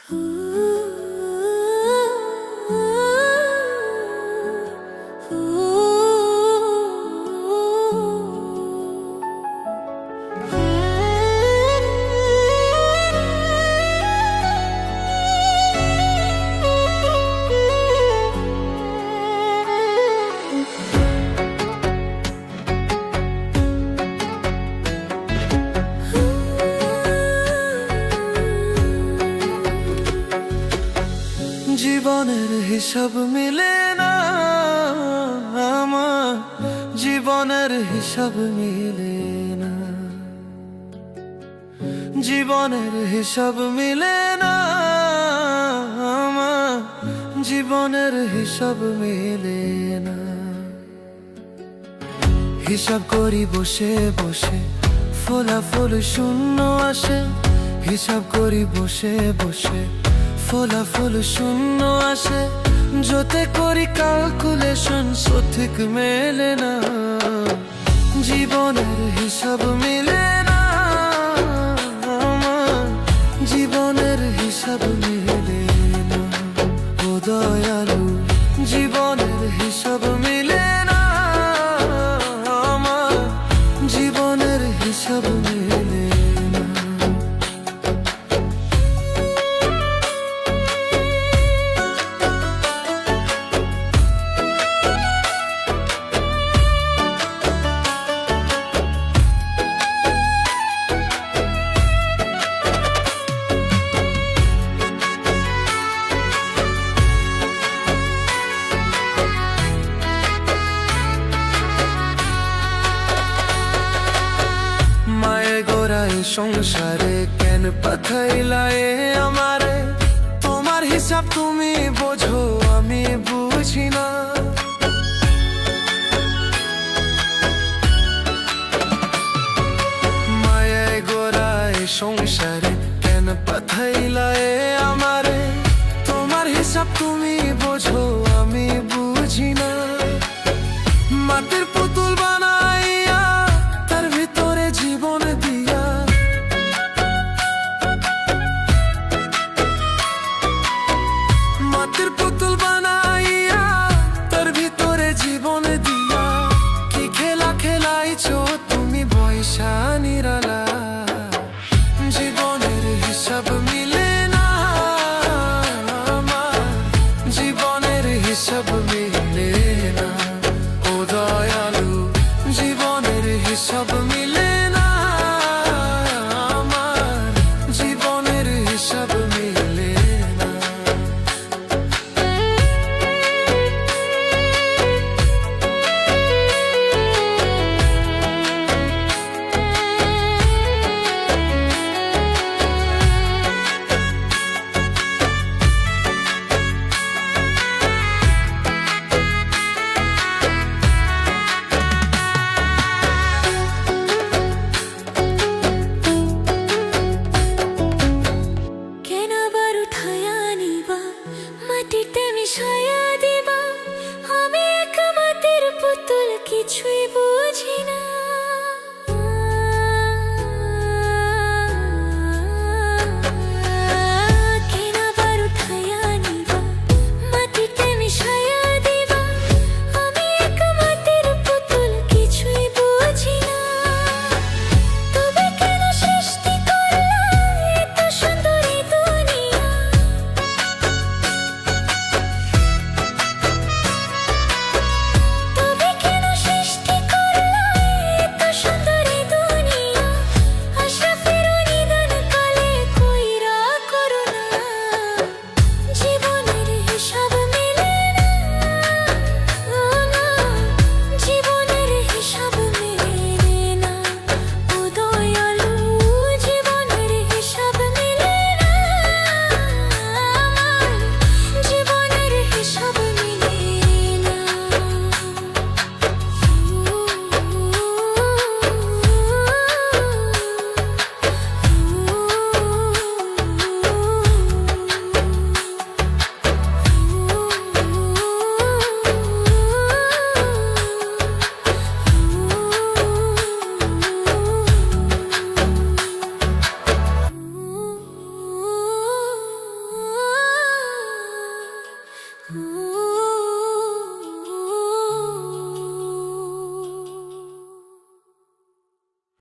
জীবনের হিসাব মিলে না আমার, জীবনের হিসাব মিলে না, জীবনের হিসাব মিলে না আমার, জীবনের হিসাব মিলে না। হিসাব করি বসে বসে ফলাফল শূন্য আসে, হিসাব করি বসে বসে ফলাফল শূন্য আসে, যতে করি ক্যালকুলেশন সঠিক মেলে না। জীবনের হিসাব মিলে না আমার, জীবনের হিসাব মিলে না। ও দয়ালু, জীবনের হিসাব মিলে না আমার, জীবনের হিসাব মিলে না। সংসারে কেন পাঠাইলা আমারে, তোমার হিসাব তুমি বোঝো আমি বুঝি না। মায়ায় গোড়ায় সংসারে কেন পাঠাইলা আমারে, তোমার হিসাব তুমি বোঝো আমি বুঝি না। মাটির পুতুল বানাইয়া তার ভিতরে জীবন দিয়া, মাটির পুতুল বানাইয়া তার ভিতরে জীবন দিয়া, কি খেলা খেলাইছো তুমি বৈশা নিরালা। জীবনের হিসাব মিলে না আমার, জীবনের হিসাব মিলে না। ও দয়ালু, জীবনের হিসাব মিলে না আমার, জীবনের হিসাব মিলে না। কিছুই বুঝি না, কেন আবার উঠাইয়া নিবা, মাটিতে মিশাইয়া দিবা, আমি এক মাটির পুতুল কিছুই বুঝি না। তবে কেন সৃষ্টি করলা এত সুন্দর এই দুনিয়া, ও